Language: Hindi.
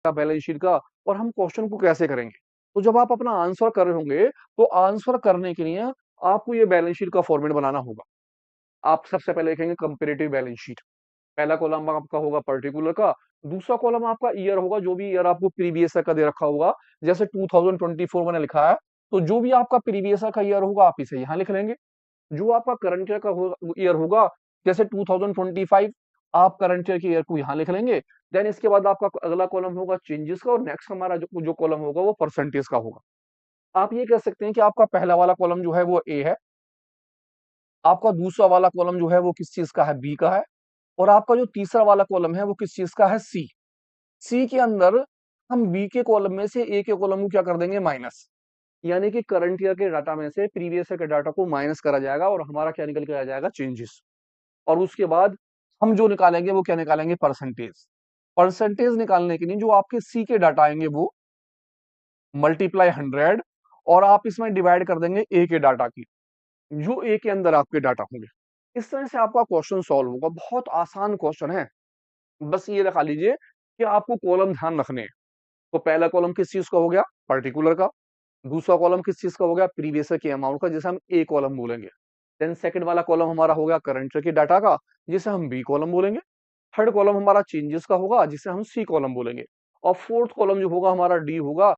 का बैलेंस शीट का और हम क्वेश्चन को कैसे करेंगे। तो जब आप अपना आंसर कर रहे होंगे तो आंसर करने के लिए आपको ये बैलेंस शीट का फॉर्मेट बनाना होगा। आप सबसे पहले लिखेंगे कंपेरेटिव बैलेंस शीट। पहला कॉलम आपका होगा पर्टिकुलर का, दूसरा कॉलम आपका ईयर होगा, जो भी ईयर आपको प्रीवियस ईयर का दे रखा होगा। जैसे 2024 मैंने लिखा है, तो जो भी आपका प्रीवियस ईयर का ईयर होगा आप इसे यहाँ लिख लेंगे। जो आपका करंट ईयर का ईयर होगा, जैसे 2025, आप करंट ईयर के ईयर को यहाँ लिख लेंगे। देन इसके बाद आपका अगला कॉलम होगा चेंजेस का, और नेक्स्ट हमारा जो जो कॉलम होगा वो परसेंटेज का होगा। आप ये कह सकते हैं कि आपका पहला वाला कॉलम जो है वो ए है, आपका दूसरा वाला कॉलम जो है वो किस चीज का है, बी का है, और आपका जो तीसरा वाला कॉलम है वो किस चीज का है, सी। सी के अंदर हम बी के कॉलम में से ए के कॉलम को क्या कर देंगे, माइनस। यानी कि करंट ईयर के डाटा में से प्रीवियस ईयर के डाटा को माइनस करा जाएगा और हमारा क्या निकल के आ जाएगा, चेंजेस। और उसके बाद हम जो निकालेंगे वो क्या निकालेंगे, परसेंटेज। परसेंटेज निकालने के लिए जो आपके सी के डाटा आएंगे वो मल्टीप्लाई 100, और आप इसमें डिवाइड कर देंगे ए के डाटा की, जो ए के अंदर आपके डाटा होंगे। इस तरह से आपका क्वेश्चन सॉल्व होगा। बहुत आसान क्वेश्चन है। बस ये रखा लीजिए कि आपको कॉलम ध्यान रखने हैं। तो पहला कॉलम किस चीज का हो गया, पर्टिकुलर का। दूसरा कॉलम किस चीज का हो गया, प्रीवियस ईयर के अमाउंट का, जिसे हम ए कॉलम बोलेंगे। देन सेकंड वाला कॉलम हमारा हो गया करंट ईयर के डाटा का, जिसे हम बी कॉलम बोलेंगे। थर्ड कॉलम हमारा चेंजेस का होगा, जिसे हम सी कॉलम बोलेंगे। और फोर्थ कॉलम जो होगा हमारा डी होगा,